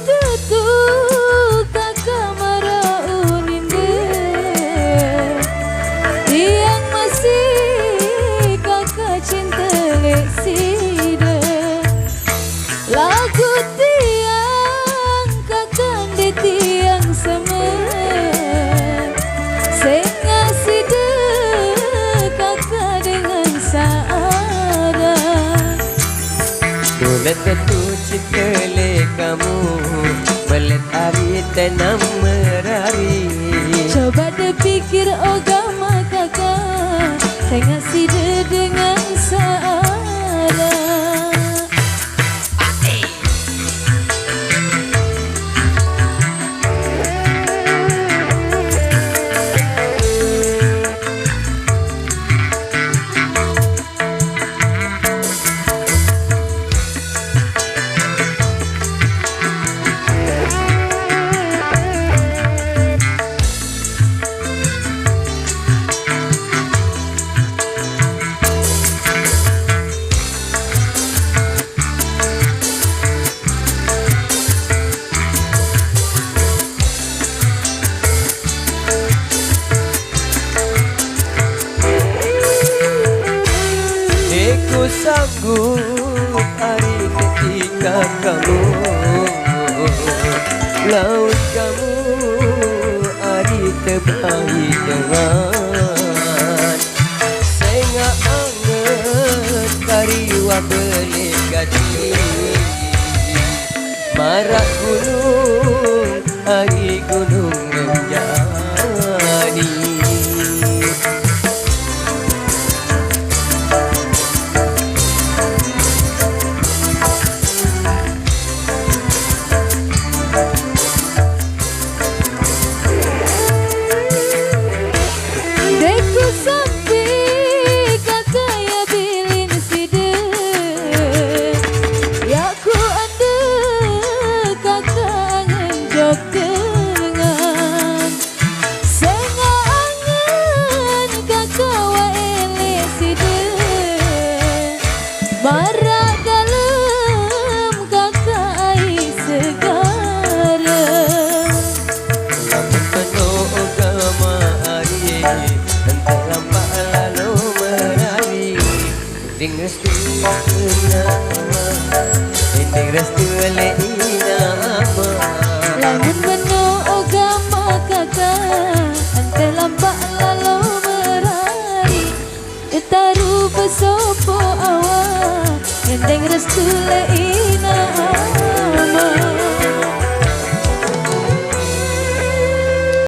tutu kakak marauninde tiang masih kakak cinta lesida lagu tiang kakak di tiang sama senga sida kakak dengan saada Bulan tentu cinta le kamu Belet hari tanam merari coba dipikir agama kakak senga sida dengan saada Ku sanggup hari ketika kamu laut kamu hari terbaik dengan senga anget kariwa belik gadi marak gunung hari gunung menjadi marak dalam kakak air segara Lamun penuh agama hari entah lambat lalu menari Ding restu Ding restu leina ama lamun penuh agama kakak entah lambat lalu menari ditaruh besopo awak Endeng restu leina